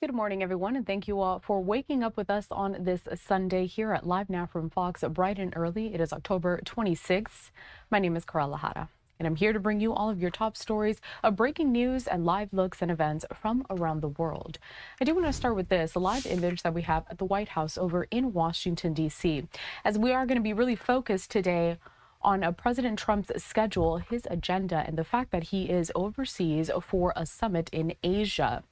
Good morning, everyone, and thank you all for waking up with us on this Sunday here at Live Now from Fox bright and early. It is October 26th. My name is Karala Hara, and I'm here to bring you all of your top stories of breaking news and live looks and events from around the world. I do want to start with this, a live image that we have at the White House over in Washington, D.C., as we are going to be really focused today on President Trump's schedule, his agenda, and the fact that he is overseas for a summit in Asia.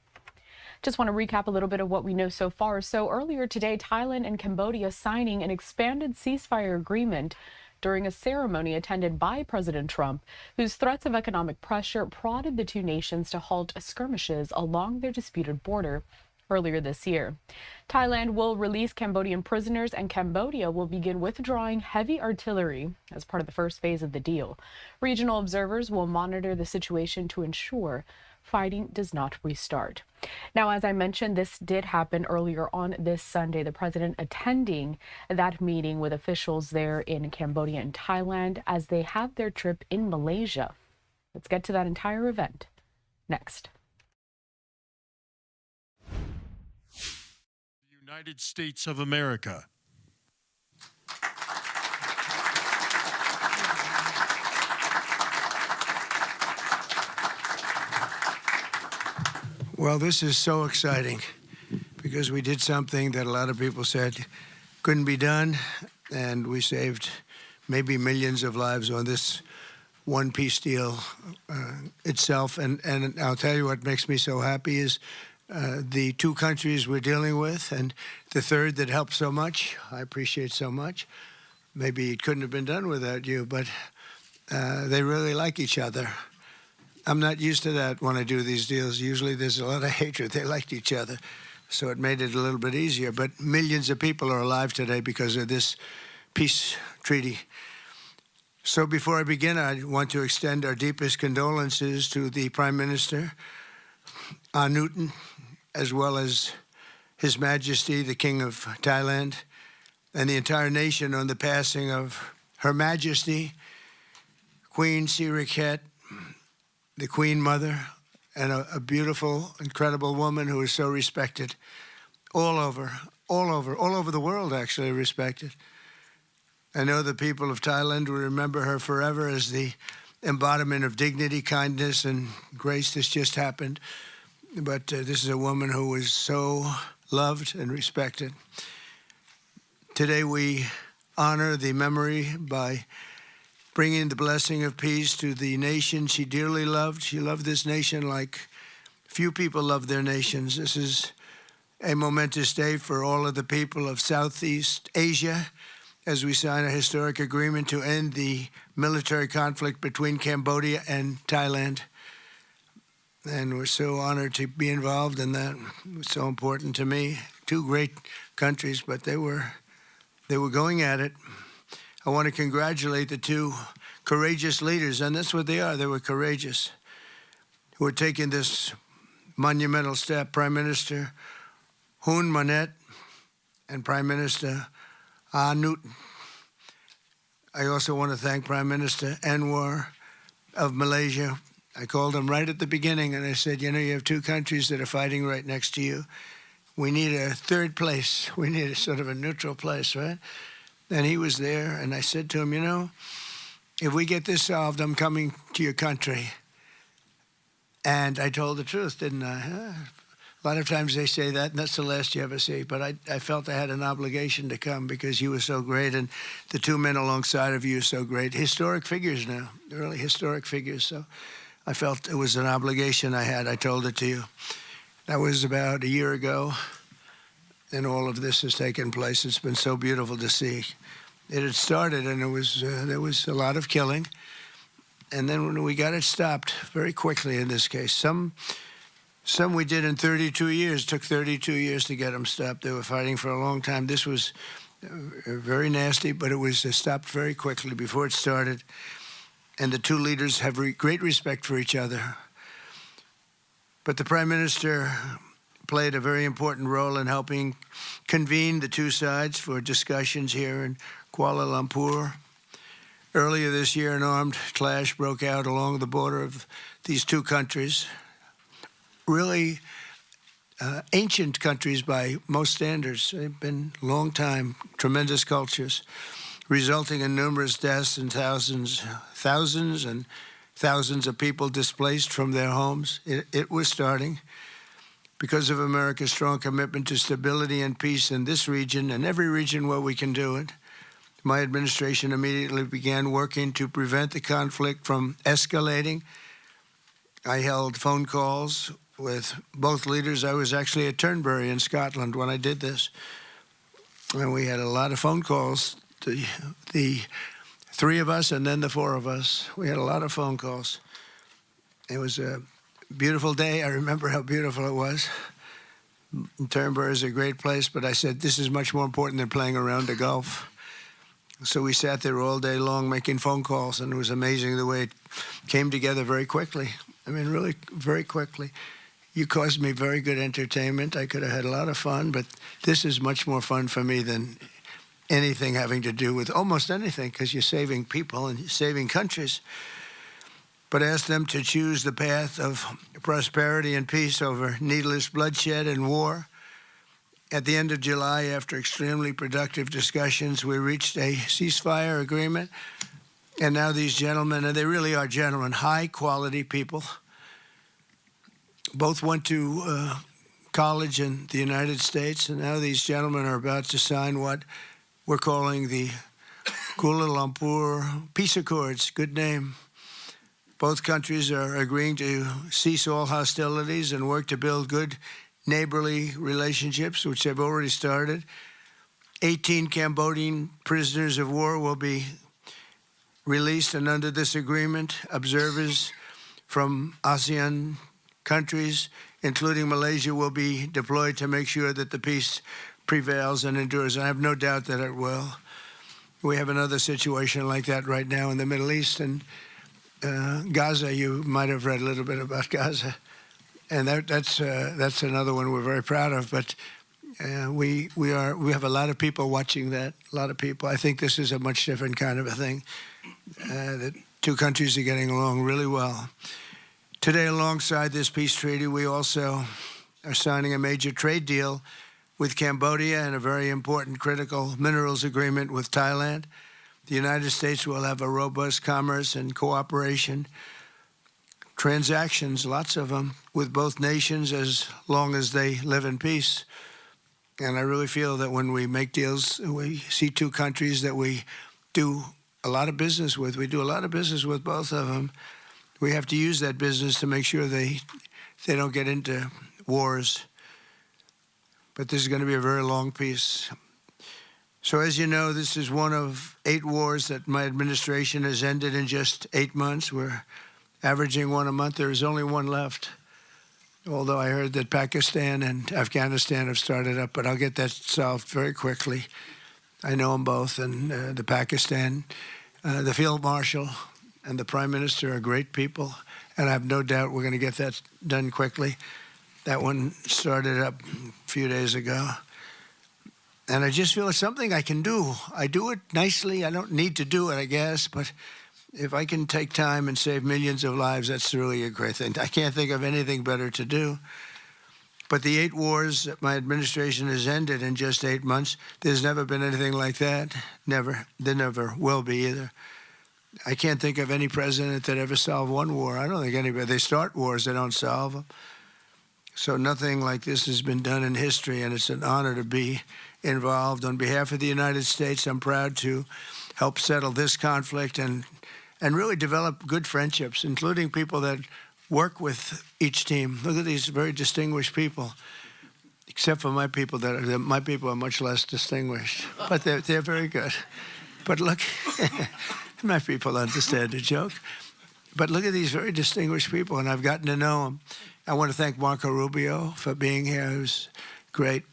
Just want to recap a little bit of what we know so far. So earlier today, Thailand and Cambodia signing an expanded ceasefire agreement during a ceremony attended by President Trump, whose threats of economic pressure prodded the two nations to halt skirmishes along their disputed border earlier this year. Thailand will release Cambodian prisoners, and Cambodia will begin withdrawing heavy artillery as part of the first phase of the deal. Regional observers will monitor the situation to ensure fighting does not restart. Now, as I mentioned, this did happen earlier on this Sunday, the president attending that meeting with officials there in Cambodia and Thailand as they have their trip in Malaysia. Let's get to that entire event next. The United States of America. Well, this is so exciting because we did something that a lot of people said couldn't be done, and we saved maybe millions of lives on this one peace deal itself. And I'll tell you what makes me so happy is the two countries we're dealing with, and the third that helped so much. I appreciate so much. Maybe it couldn't have been done without you, but they really like each other. I'm not used to that when I do these deals. Usually there's a lot of hatred. They liked each other, so it made it a little bit easier. But millions of people are alive today because of this peace treaty. So before I begin, I want to extend our deepest condolences to the Prime Minister, Newton, as well as His Majesty, the King of Thailand, and the entire nation on the passing of Her Majesty, Queen Sirikhet, the Queen Mother, and a beautiful, incredible woman who is so respected all over the world, actually respected. I know the people of Thailand will remember her forever as the embodiment of dignity, kindness, and grace. This just happened. But this is a woman who was so loved and respected. Today we honor the memory by bringing the blessing of peace to the nation she dearly loved. She loved this nation like few people love their nations. This is a momentous day for all of the people of Southeast Asia as we sign a historic agreement to end the military conflict between Cambodia and Thailand. And we're so honored to be involved in that. It was so important to me. Two great countries, but they were going at it. I want to congratulate the two courageous leaders, and that's what they are. They were courageous, who are taking this monumental step. Prime Minister Hun Manet and Prime Minister Newton. I also want to thank Prime Minister Anwar of Malaysia. I called him right at the beginning, and I said, you know, you have two countries that are fighting right next to you. We need a third place. We need a sort of a neutral place, right? And he was there, and I said to him, you know, if we get this solved, I'm coming to your country. And I told the truth, didn't I? A lot of times they say that, and that's the last you ever see. But I felt I had an obligation to come because you were so great, and the two men alongside of you are so great. Historic figures now, really historic figures. So I felt it was an obligation I had. I told it to you. That was about a year ago. And all of this has taken place. It's been so beautiful to see. It had started, and there was a lot of killing. And then when we got it stopped very quickly in this case, some we did in 32 years. It took 32 years to get them stopped. They were fighting for a long time. This was very nasty, but it was stopped very quickly before it started. And the two leaders have great respect for each other. But the Prime Minister played a very important role in helping convene the two sides for discussions here in Kuala Lumpur. Earlier this year, an armed clash broke out along the border of these two countries. Really ancient countries by most standards. They've been long time, tremendous cultures, resulting in numerous deaths and thousands and thousands of people displaced from their homes. It was starting because of America's strong commitment to stability and peace in this region and every region where we can do it. My administration immediately began working to prevent the conflict from escalating. I held phone calls with both leaders. I was actually at Turnberry in Scotland when I did this. And we had a lot of phone calls, the three of us and then the four of us. We had a lot of phone calls. It was a beautiful day. I remember how beautiful it was. Turnberry is a great place, but I said, this is much more important than playing around the Gulf. So we sat there all day long making phone calls, and it was amazing the way it came together very quickly. I mean, really very quickly. You caused me very good entertainment. I could have had a lot of fun, but this is much more fun for me than anything having to do with almost anything, because you're saving people and you're saving countries. But ask them to choose the path of prosperity and peace over needless bloodshed and war. At the end of July, after extremely productive discussions, we reached a ceasefire agreement. And now these gentlemen, and they really are gentlemen, high-quality people, both went to college in the United States, and now these gentlemen are about to sign what we're calling the Kuala Lumpur Peace Accords. Good name. Both countries are agreeing to cease all hostilities and work to build good neighborly relationships, which have already started. 18 Cambodian prisoners of war will be released, and under this agreement, observers from ASEAN countries, including Malaysia, will be deployed to make sure that the peace prevails and endures. I have no doubt that it will. We have another situation like that right now in the Middle East, and Gaza. You might have read a little bit about Gaza. And that's another one we're very proud of. But we have a lot of people watching that. A lot of people. I think this is a much different kind of a thing. The two countries are getting along really well. Today, alongside this peace treaty, we also are signing a major trade deal with Cambodia and a very important critical minerals agreement with Thailand. The United States will have a robust commerce and cooperation transactions, lots of them, with both nations as long as they live in peace. And I really feel that when we make deals, we see two countries that we do a lot of business with. We do a lot of business with both of them. We have to use that business to make sure they don't get into wars. But this is going to be a very long peace. So as you know, this is one of 8 wars that my administration has ended in just 8 months. We're averaging one a month. There is only one left, although I heard that Pakistan and Afghanistan have started up, but I'll get that solved very quickly. I know them both, and the Pakistan, the Field Marshal and the Prime Minister are great people, and I have no doubt we're going to get that done quickly. That one started up a few days ago. And I just feel it's something I can do. I do it nicely. I don't need to do it, I guess, but if I can take time and save millions of lives, that's really a great thing. I can't think of anything better to do. But the 8 wars that my administration has ended in just 8 months, there's never been anything like that. Never. There never will be either. I can't think of any president that ever solved one war. I don't think anybody. They start wars, they don't solve them. So nothing like this has been done in history, and it's an honor to be involved. On behalf of the United States, I'm proud to help settle this conflict and really develop good friendships, including people that work with each team. Look at these very distinguished people, except for my people. My people are much less distinguished, but they're very good. But look, my people understand the joke. But look at these very distinguished people, and I've gotten to know them. I want to thank Marco Rubio for being here. He was great.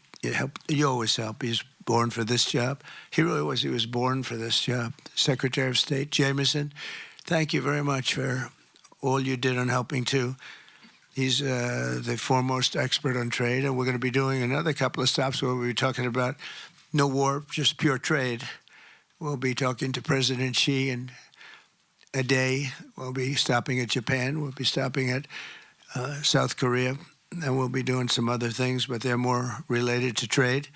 You always help. He's born for this job. He really was. He was born for this job. Secretary of State Jameson, thank you very much for all you did on helping too. He's the foremost expert on trade, and we're going to be doing another couple of stops where we'll be talking about no war, just pure trade. We'll be talking to President Xi in a day. We'll be stopping at Japan. We'll be stopping at South Korea. and we'll be doing some other things, but they're more related to trade.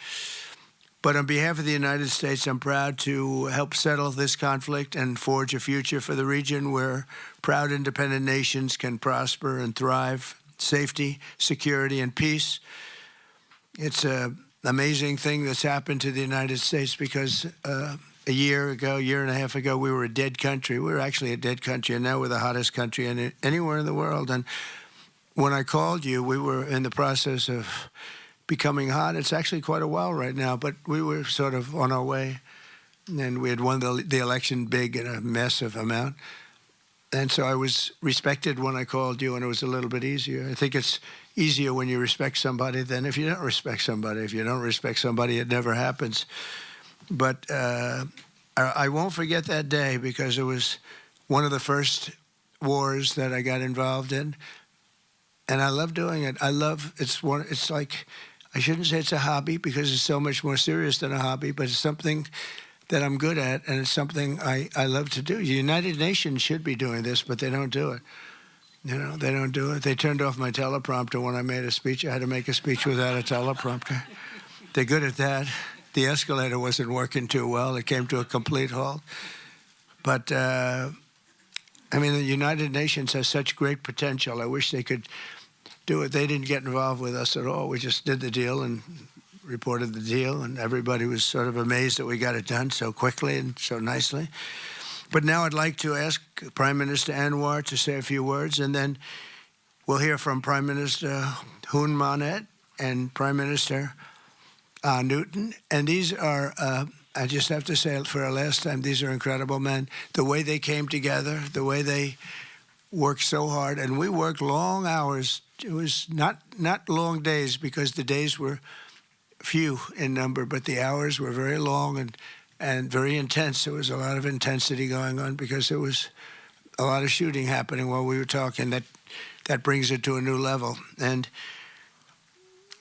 But on behalf of the United States, I'm proud to help settle this conflict and forge a future for the region where proud independent nations can prosper and thrive, safety, security, and peace. It's an amazing thing that's happened to the United States because a year and a half ago, we were a dead country. We were actually a dead country, and now we're the hottest country anywhere in the world. And when I called you, we were in the process of becoming hot. It's actually quite a while right now, but we were sort of on our way, and we had won the election big in a massive amount. And so I was respected when I called you, and it was a little bit easier. I think it's easier when you respect somebody than if you don't respect somebody. If you don't respect somebody, it never happens. But I won't forget that day because it was one of the first wars that I got involved in, and I love doing it. It's like, I shouldn't say it's a hobby because it's so much more serious than a hobby, but it's something that I'm good at, and it's something I love to do. The United Nations should be doing this, but they don't do it. You know, they don't do it. They turned off my teleprompter when I made a speech. I had to make a speech without a teleprompter. They're good at that. The escalator wasn't working too well. It came to a complete halt. But, I mean, the United Nations has such great potential. I wish they could do it. They didn't get involved with us at all. We just did the deal and reported the deal, and everybody was sort of amazed that we got it done so quickly and so nicely. But now I'd like to ask Prime Minister Anwar to say a few words, and then we'll hear from Prime Minister Hun Manet and Prime Minister Newton. And these are, I just have to say for our last time, these are incredible men. The way they came together, the way they worked so hard, and we worked long hours. It was not long days because the days were few in number, but the hours were very long and very intense. There was a lot of intensity going on because there was a lot of shooting happening while we were talking. That brings it to a new level. And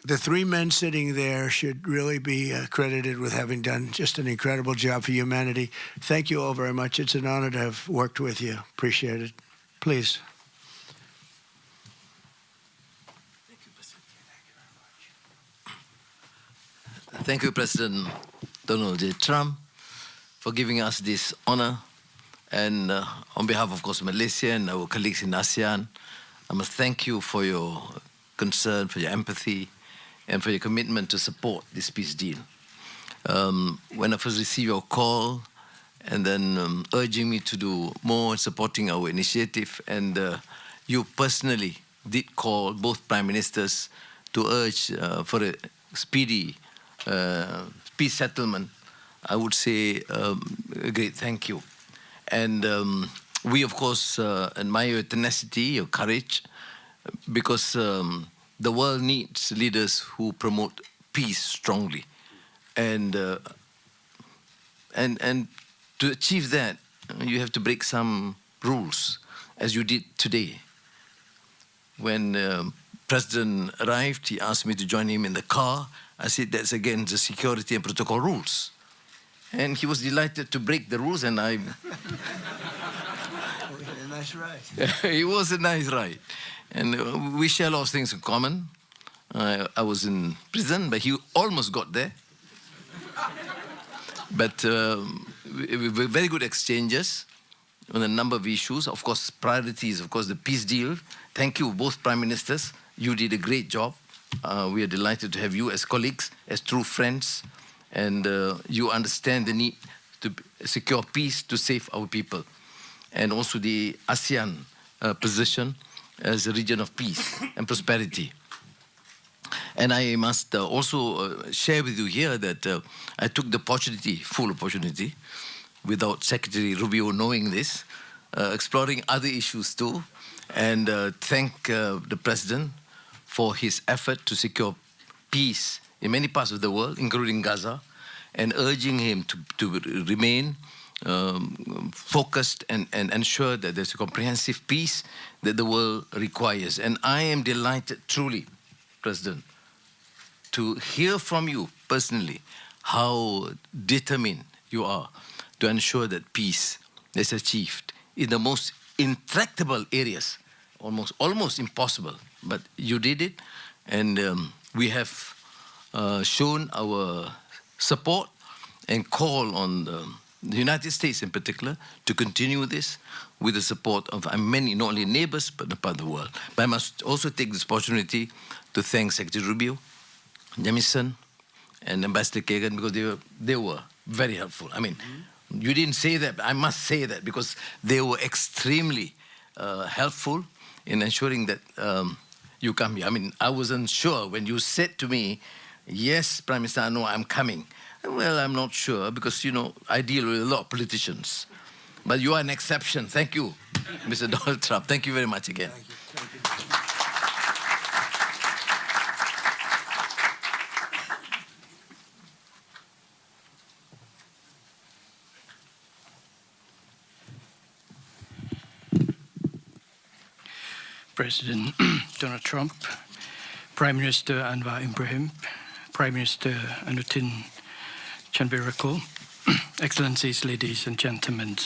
the three men sitting there should really be credited with having done just an incredible job for humanity. Thank you all very much. It's an honor to have worked with you. Appreciate it. Please. Thank you, President Donald J. Trump, for giving us this honor. And on behalf, of course, Malaysia and our colleagues in ASEAN, I must thank you for your concern, for your empathy, and for your commitment to support this peace deal. When I first received your call and then urging me to do more in supporting our initiative, and you personally did call both prime ministers to urge for a speedy peace settlement, I would say a great thank you. And we, of course, admire your tenacity, your courage, because the world needs leaders who promote peace strongly. And to achieve that, you have to break some rules, as you did today. When President arrived, he asked me to join him in the car. I said, that's against the security and protocol rules. And he was delighted to break the rules, and I... A nice ride. It was a nice ride. And we share a lot of things in common. I was in prison, but he almost got there. But very good exchanges on a number of issues. Of course, priorities, of course, the peace deal. Thank you, both prime ministers. You did a great job. We are delighted to have you as colleagues, as true friends, and you understand the need to secure peace to save our people, and also the ASEAN position as a region of peace and prosperity. And I must also share with you here that I took the opportunity, full opportunity, without Secretary Rubio knowing this, exploring other issues too, and thank the President for his effort to secure peace in many parts of the world, including Gaza, and urging him to remain focused and ensure that there's a comprehensive peace that the world requires. And I am delighted, truly, President, to hear from you personally how determined you are to ensure that peace is achieved in the most intractable areas, almost impossible. But you did it, And we have shown our support and call on the United States in particular to continue this with the support of many, not only neighbors, but the part of the world. But I must also take this opportunity to thank Secretary Rubio, Jamison, and Ambassador Kagan, because they were very helpful. I mean, you didn't say that, but I must say that because they were extremely helpful in ensuring that you come here. I mean, I wasn't sure when you said to me, yes, Prime Minister, I know I'm coming. Well, I'm not sure because, you know, I deal with a lot of politicians. But you are an exception. Thank you, Mr. Donald Trump. Thank you very much again. Thank you. President Donald Trump, Prime Minister Anwar Ibrahim, Prime Minister Anutin Chanvirakul, Excellencies, ladies and gentlemen.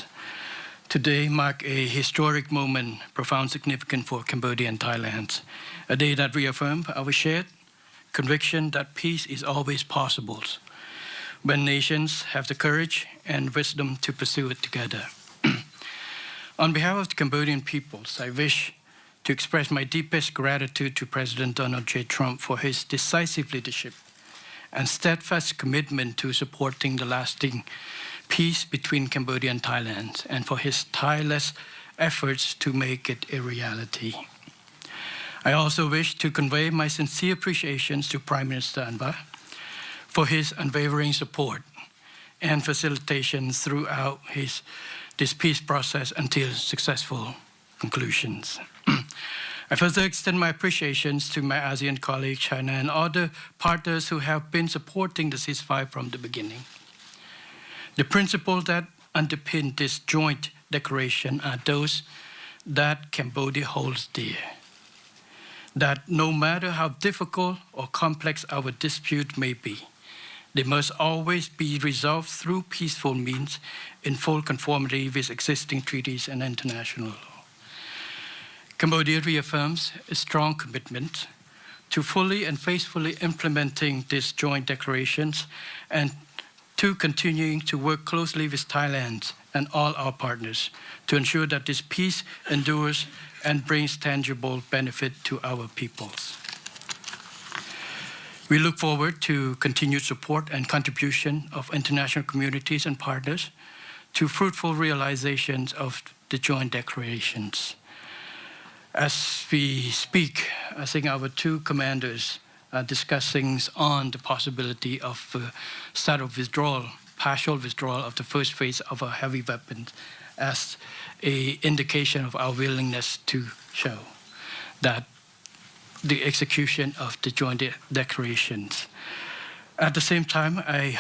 Today marks a historic moment, profound significance for Cambodia and Thailand, a day that reaffirms our shared conviction that peace is always possible when nations have the courage and wisdom to pursue it together. On behalf of the Cambodian peoples, I wish to express my deepest gratitude to President Donald J. Trump for his decisive leadership and steadfast commitment to supporting the lasting peace between Cambodia and Thailand, and for his tireless efforts to make it a reality. I also wish to convey my sincere appreciations to Prime Minister Anwar for his unwavering support and facilitation throughout this peace process until successful conclusions. I further extend my appreciations to my ASEAN colleagues, China, and other partners who have been supporting the ceasefire from the beginning. The principles that underpin this joint declaration are those that Cambodia holds dear. That no matter how difficult or complex our dispute may be, they must always be resolved through peaceful means in full conformity with existing treaties and international law. Cambodia reaffirms a strong commitment to fully and faithfully implementing these joint declarations and to continuing to work closely with Thailand and all our partners to ensure that this peace endures and brings tangible benefit to our peoples. We look forward to continued support and contribution of international communities and partners to fruitful realizations of the joint declarations. As we speak, I think our two commanders are discussing on the possibility of start of withdrawal, partial withdrawal of the first phase of our heavy weapons as an indication of our willingness to show that the execution of the joint declarations. At the same time, I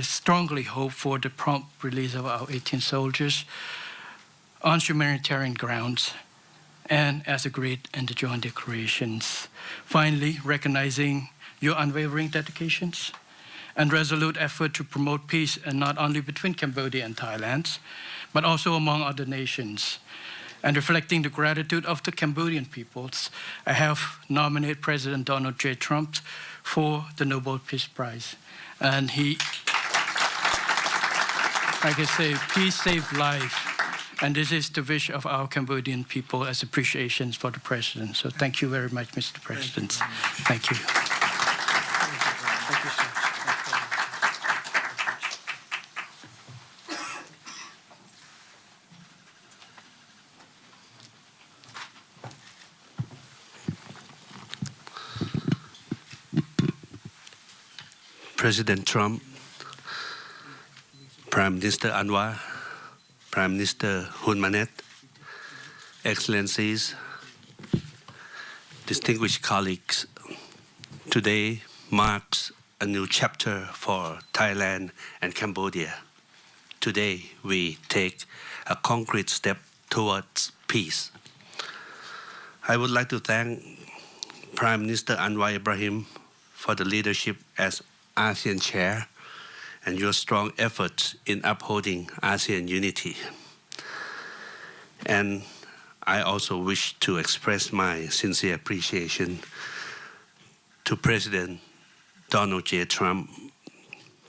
strongly hope for the prompt release of our 18 soldiers on humanitarian grounds and as agreed in the joint declarations. Finally, recognizing your unwavering dedications and resolute effort to promote peace, and not only between Cambodia and Thailand, but also among other nations. And reflecting the gratitude of the Cambodian peoples, I have nominated President Donald J. Trump for the Nobel Peace Prize. And he, like I say, peace saves life. And this is the wish of our Cambodian people as appreciations for the President. So thank you very much, Mr. President. Thank you. Thank you, sir. President Trump, Prime Minister Anwar, Prime Minister Hun Manet, Excellencies, distinguished colleagues, today marks a new chapter for Thailand and Cambodia. Today we take a concrete step towards peace. I would like to thank Prime Minister Anwar Ibrahim for the leadership as ASEAN Chair and your strong efforts in upholding ASEAN unity. And I also wish to express my sincere appreciation to President Donald J. Trump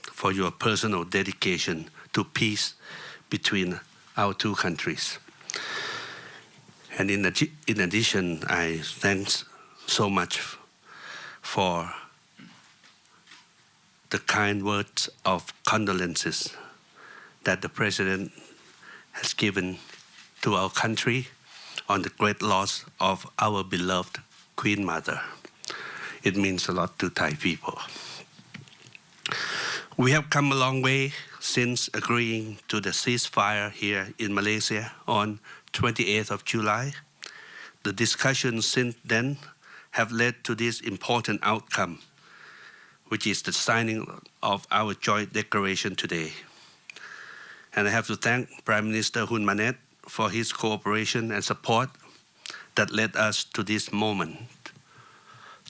for your personal dedication to peace between our two countries. And in addition, I thanks so much for the kind words of condolences that the President has given to our country on the great loss of our beloved Queen Mother. It means a lot to Thai people. We have come a long way since agreeing to the ceasefire here in Malaysia on 28th of July. The discussions since then have led to this important outcome, which is the signing of our joint declaration today. And I have to thank Prime Minister Hun Manet for his cooperation and support that led us to this moment.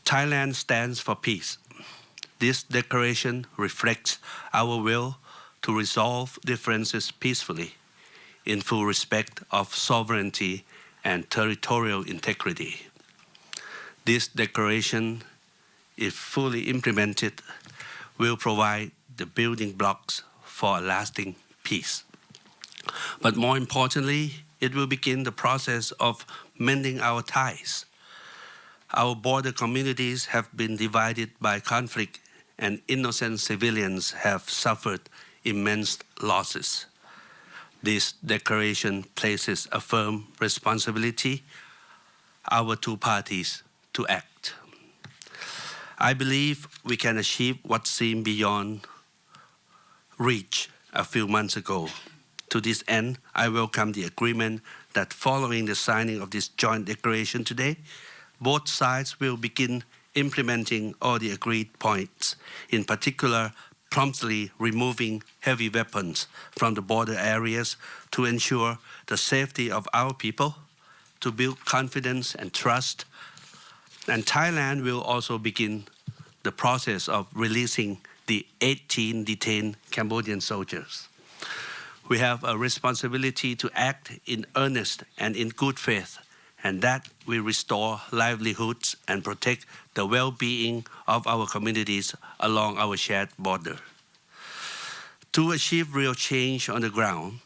Thailand stands for peace. This declaration reflects our will to resolve differences peacefully in full respect of sovereignty and territorial integrity. This declaration, if fully implemented, will provide the building blocks for a lasting peace. But more importantly, it will begin the process of mending our ties. Our border communities have been divided by conflict, and innocent civilians have suffered immense losses. This declaration places a firm responsibility on our two parties to act. I believe we can achieve what seemed beyond reach a few months ago. To this end, I welcome the agreement that following the signing of this joint declaration today, both sides will begin implementing all the agreed points, in particular, promptly removing heavy weapons from the border areas to ensure the safety of our people, to build confidence and trust. And Thailand will also begin the process of releasing the 18 detained Cambodian soldiers. We have a responsibility to act in earnest and in good faith, and that we restore livelihoods and protect the well-being of our communities along our shared border. To achieve real change on the ground,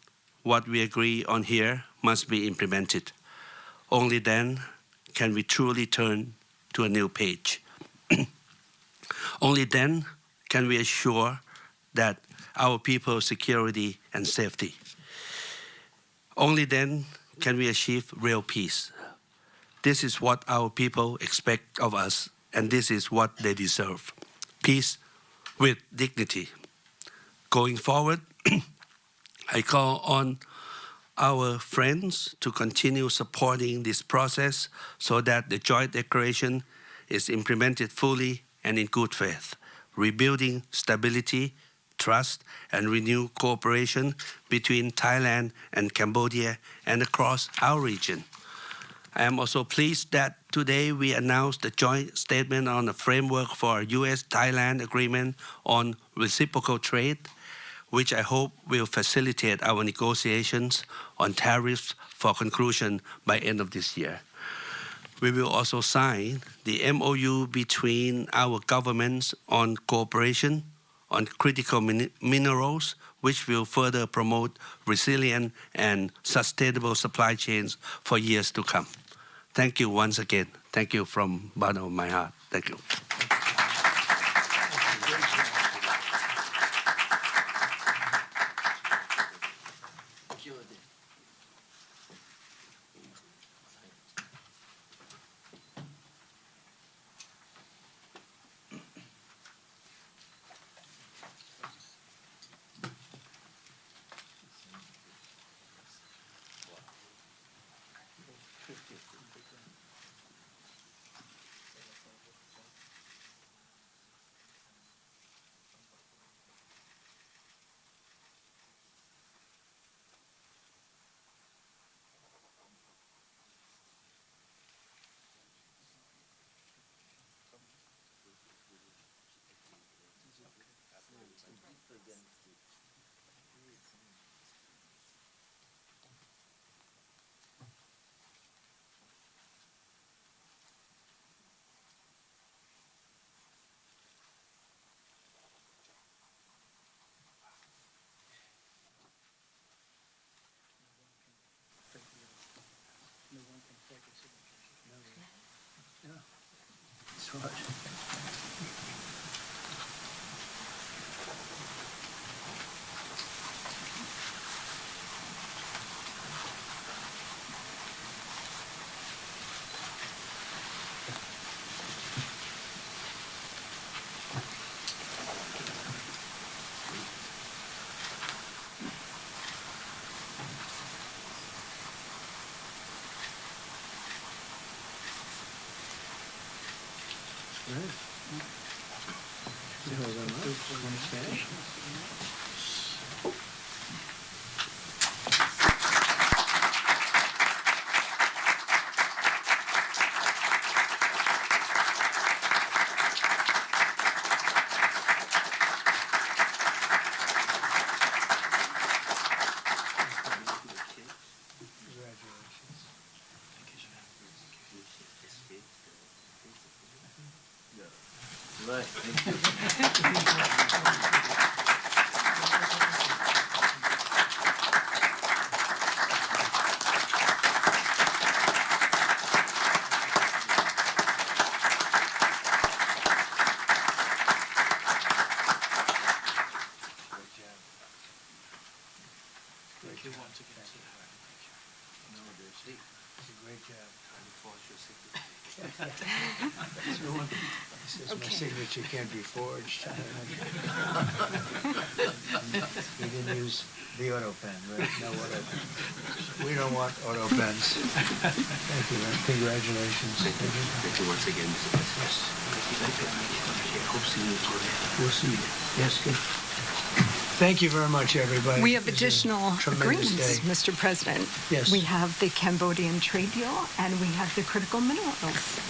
what we agree on here must be implemented. Only then can we truly turn to a new page. Only then can we assure that our people's security and safety. Only then can we achieve real peace. This is what our people expect of us, and this is what they deserve. Peace with dignity. Going forward, I call on our friends to continue supporting this process so that the joint declaration is implemented fully and in good faith, rebuilding stability, trust, and renewed cooperation between Thailand and Cambodia and across our region. I am also pleased that today we announced the joint statement on the framework for a U.S.-Thailand agreement on reciprocal trade, which I hope will facilitate our negotiations on tariffs for conclusion by end of this year. We will also sign the MOU between our governments on cooperation on critical minerals, which will further promote resilient and sustainable supply chains for years to come. Thank you once again. Thank you from the bottom of my heart. Thank you. Right, thank you. My signature can't be forged. We didn't use the auto pen, right? No auto pen. We don't want auto pens. Thank you, man. Congratulations. Thank you once again, Mr. President. Hope to see you tomorrow. We'll see you. Yes, good. Thank you very much, everybody. We have This is a additional tremendous agreements, day. Mr. President. Yes. We have the Cambodian trade deal, and we have the critical minerals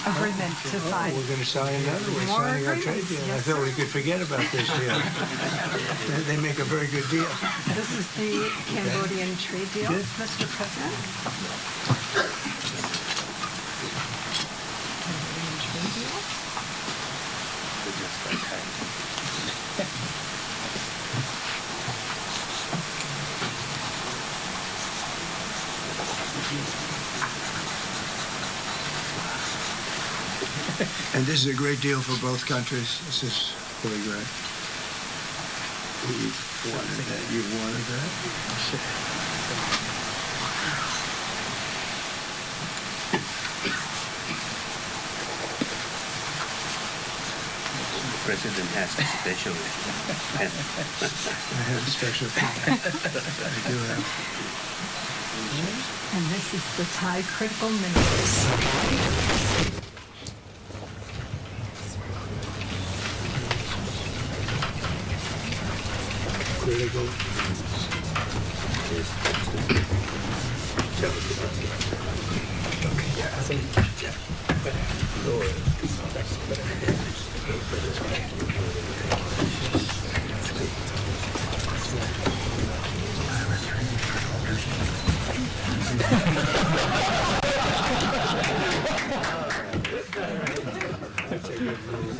agreement to sign. We're going to sign another. We're More signing our trade agreements. deal. I Yes, thought we sir. could forget about this deal. They make a very good deal. This is the Cambodian trade deal, Good. Mr. President. Cambodian trade deal. And this is a great deal for both countries. This is really great. You've wanted that. You've wanted that. The President has a special pen. I have a special pen. I do have. And this is the Thai critical minerals. Critical.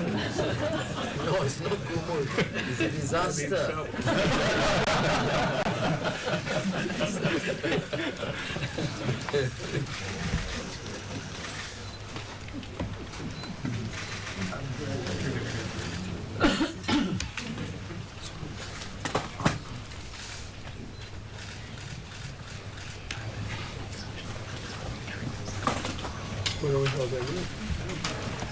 No, it's not good. It's a disaster. What do we hold that with?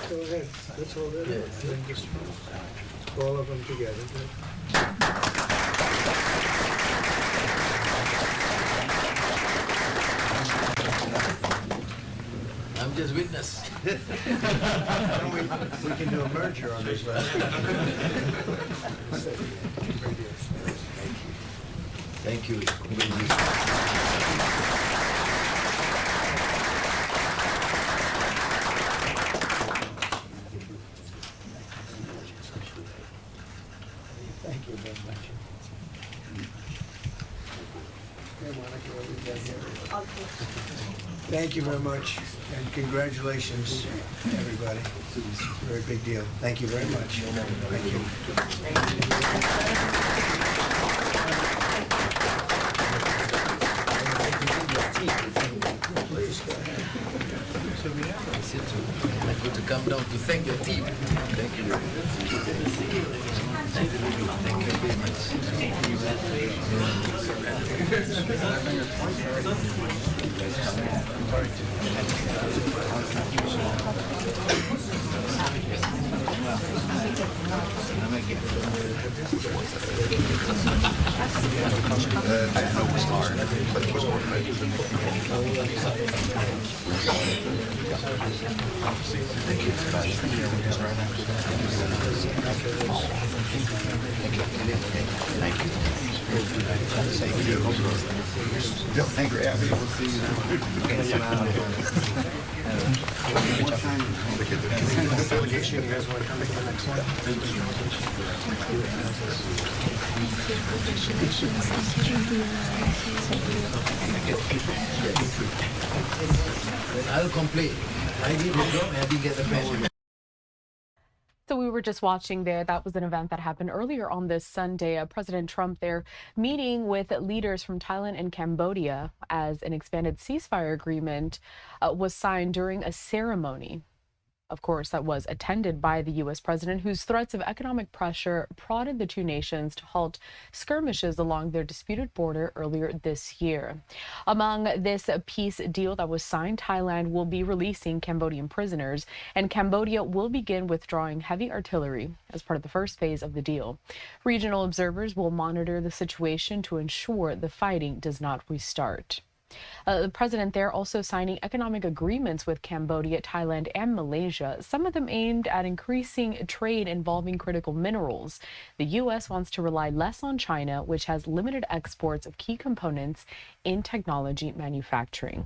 Go ahead. Let's hold it. And just all of them together. I'm just witness. We can do a merger on this last one. Thank you. Thank you very much. Thank you very much, and congratulations, everybody. It's a very big deal. Thank you very much. Thank you. Good to come down to thank your team. Thank you. Thank you very much. Delegation, you guys want to come to the next one? I'll complain. I did the job, I didn't get the pension. So we were just watching there. That was an event that happened earlier on this Sunday. President Trump there meeting with leaders from Thailand and Cambodia as an expanded ceasefire agreement was signed during a ceremony. Of course, that was attended by the U.S. president, whose threats of economic pressure prodded the two nations to halt skirmishes along their disputed border earlier this year. Among this peace deal that was signed, Thailand will be releasing Cambodian prisoners, and Cambodia will begin withdrawing heavy artillery as part of the first phase of the deal. Regional observers will monitor the situation to ensure the fighting does not restart. The president there also signing economic agreements with Cambodia, Thailand, and Malaysia, some of them aimed at increasing trade involving critical minerals. The U.S. wants to rely less on China, which has limited exports of key components in technology manufacturing.